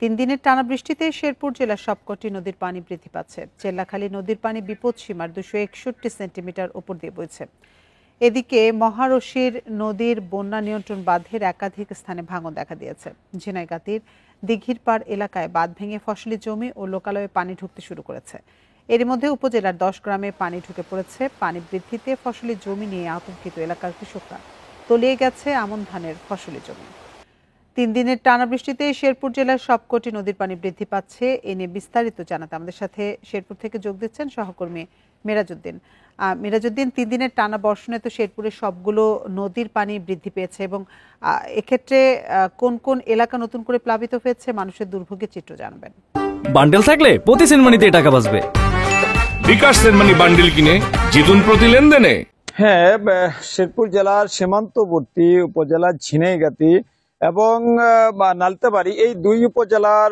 তিন দিনের টানা বৃষ্টিতে শেরপুর জেলার সবকটি নদীর পানি বৃদ্ধি পাচ্ছে। চেল্লাখালী নদীর পানি বিপদসীমার 261 সেন্টিমিটার উপর দিয়ে বইছে। এদিকে মহারশির নদীর বন্যা নিয়ন্ত্রণ বাঁধের একাধিক স্থানে ভাঙন দেখা দিয়েছে। ঝিনাইগাতীর দিঘির পাড় এলাকায় বাঁধ ভেঙে ফসলি জমি ও লোকালয়ে পানি ঢুকতে শুরু করেছে। এরই মধ্যে উপজেলার 10 গ্রামে পানি ঢুকে পড়েছে। পানি বৃদ্ধিতে ফসলি জমি নিয়ে আতঙ্কিত এলাকার কৃষকরা। তলিয়ে গেছে আমন ধানের ফসলি জমি। তিন দিনের টানা বৃষ্টিতে শেরপুর জেলার সবকটি নদীর পানি বৃদ্ধি পাচ্ছে। এ নিয়ে বিস্তারিত জানাতে আমাদের সাথে শেরপুর থেকে যোগ দিচ্ছেন সহকর্মী মিরাজউদ্দিন। মিরাজউদ্দিন, তিন দিনের টানা বর্ষণে তো শেরপুরের সবগুলো নদীর পানি বৃদ্ধি পেয়েছে এবং এক্ষেত্রে কোন কোন এলাকা নতুন করে প্লাবিত হয়েছে, মানুষের দুর্ভোগের চিত্র জানাবেন। বান্ডেল থাকলে প্রতি সেনমানিতে টাকা বাঁচবে। বিকাশ সেনমানি বান্ডেল কিনে জিতুন প্রতি লেনদেনে। হ্যাঁ, শেরপুর জেলার সীমান্তবর্তী উপজেলা ঝিনাইগাতী এবং নালতাবাড়ি এই দুই উপজেলার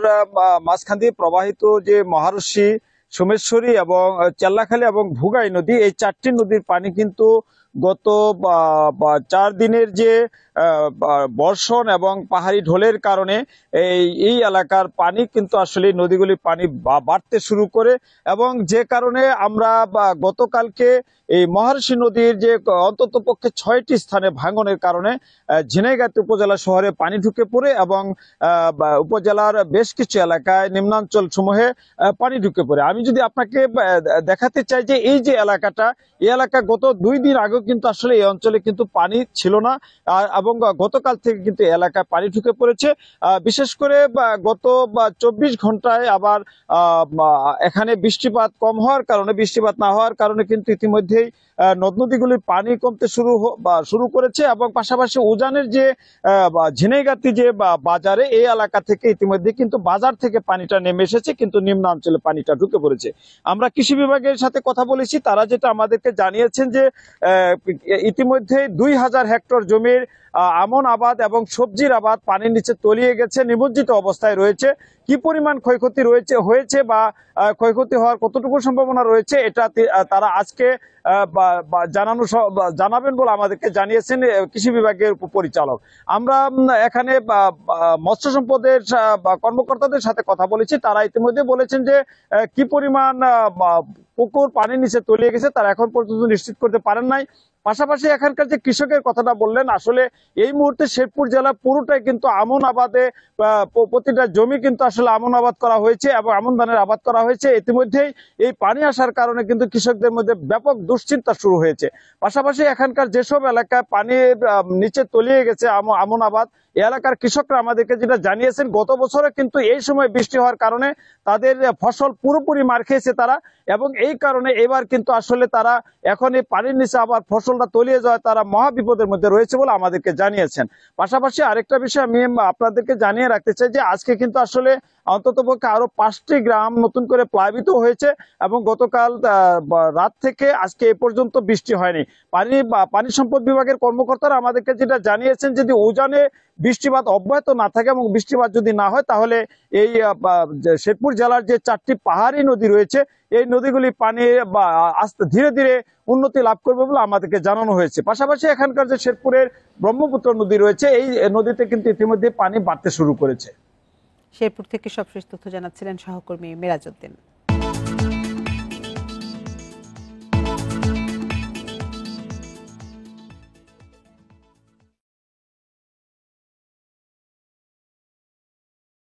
মাঝখান দিয়ে প্রবাহিত যে মহারশী, সোমেশ্বরী এবং চেল্লাখালী এবং ভুগাই নদী, এই চারটি নদীর পানি কিন্তু গত 4 দিনের যে বর্ষণ এবং পাহাড়ি ঢলের কারণে এই এলাকার পানি কিন্তু আসলে নদীগুলির পানি বাড়তে শুরু করে এবং যে কারণে আমরা গতকালকে এই মহারশী নদীর যে অন্তত পক্ষে 6টি স্থানে ভাঙনের কারণে ঝিনাইগাতী উপজেলা শহরে পানি ঢুকে পড়ে এবং উপজেলার বেশ কিছু এলাকায় নিম্নাঞ্চল সমূহে পানি ঢুকে পড়ে। আমি যদি আপনাকে দেখাতে চাই যে এই যে এলাকাটা, এই এলাকা গত 2 দিন আগেও কিন্তু আসলে এই অঞ্চলে কিন্তু পানি ছিল না এবং গতকাল থেকে কিন্তু এলাকায় পানি ঢুকে পড়েছে। বিশেষ করে গত 24 ঘন্টায় আবার এখানে বৃষ্টিপাত কম হওয়ার কারণে, বৃষ্টিপাত না হওয়ার কারণে কিন্তু ইতিমধ্যেই নদ নদীগুলির পানি কমতে শুরু করেছে এবং পাশাপাশি উজানের যে ঝিনাইগাতী যে বাজারে, এই এলাকা থেকে ইতিমধ্যে কিন্তু বাজার থেকে পানিটা নেমে এসেছে, কিন্তু নিম্নাঞ্চলে পানিটা ঢুকে পড়েছে। আমরা কৃষি বিভাগের সাথে কথা বলেছি, তারা যেটা আমাদেরকে জানিয়েছেন যে ইতিমধ্যে 2000 হেক্টর জমির আমন আবাদ এবং সবজির আবাদ পানির নিচে তলিয়ে গেছে, নিমজ্জিত অবস্থায় রয়েছে। কি পরিমাণ ক্ষয়ক্ষতি হয়েছে বা ক্ষয়ক্ষতি হওয়ার কতটুকু সম্ভাবনা রয়েছে, এটা তারা আজকে জানাবেন বলে আমাদেরকে জানিয়েছেন কৃষি বিভাগের উপপরিচালক। আমরা এখানে মৎস্য সম্পদের কর্মকর্তাদের সাথে কথা বলেছি, তারা ইতিমধ্যে বলেছেন যে কি পরিমাণ পুকুর পানির নিচে তলিয়ে গেছে তারা এখন পর্যন্ত নিশ্চিত করতে পারেন নাই। পাশাপাশি এখানকার যে কৃষকের কথাটা বললেন, আসলে এই মুহূর্তে শেরপুর জেলা পুরোটাই কিন্তু আমন আবাদে, প্রতিটা জমি কিন্তু আসলে আমন আবাদ করা হয়েছে এবং আমন ধানের আবাদ করা হয়েছে। ইতিমধ্যেই এই পানি আসার কারণে কিন্তু কৃষকদের মধ্যে ব্যাপক দুশ্চিন্তা শুরু হয়েছে। পাশাপাশি এখানকার যেসব এলাকায় পানি নিচে তলিয়ে গেছে আমন আবাদ, এলাকার কৃষকরা আমাদেরকে যেটা জানিয়েছেন, গত বছরে কিন্তু এই সময় বৃষ্টি হওয়ার কারণে তাদের ফসল পুরোপুরি মার খেয়েছে তারা, এবং এই কারণে এবার কিন্তু আসলে তারা এখন এই পানির নিচে আবার ফসলটা তলিয়ে যাওয়ায় তারা মহা বিপদের মধ্যে রয়েছে বলে আমাদেরকে জানিয়েছেন। পাশাপাশি আরেকটা বিষয় আমি আপনাদেরকে জানিয়ে রাখতে চাই যে আজকে কিন্তু আসলে অন্ততপক্ষে আরো 5টি গ্রাম নতুন করে প্লাবিত হয়েছে এবং গতকাল রাত থেকে আজকে এ পর্যন্ত বৃষ্টি হয়নি। পানি সম্পদ বিভাগের কর্মকর্তারা আমাদেরকে যেটা জানিয়েছেন, যদি উজানে বৃষ্টিপাত অব্যাহত না থাকে এবং বৃষ্টিপাত যদি না হয়, তাহলে এই শেরপুর জেলার যে 4টি পাহাড়ি নদী রয়েছে, এই নদীগুলি পানি আস্তে ধীরে ধীরে উন্নতি লাভ করবে বলে আমাদেরকে জানানো হয়েছে। পাশাপাশি এখানকার যে শেরপুরের ব্রহ্মপুত্র নদী রয়েছে, এই নদীতে কিন্তু ইতিমধ্যে পানি বাড়তে শুরু করেছে। শেরপুর থেকে সবশেষ তথ্য জানাচ্ছিলেন সহকর্মী মিরাজউদ্দিন।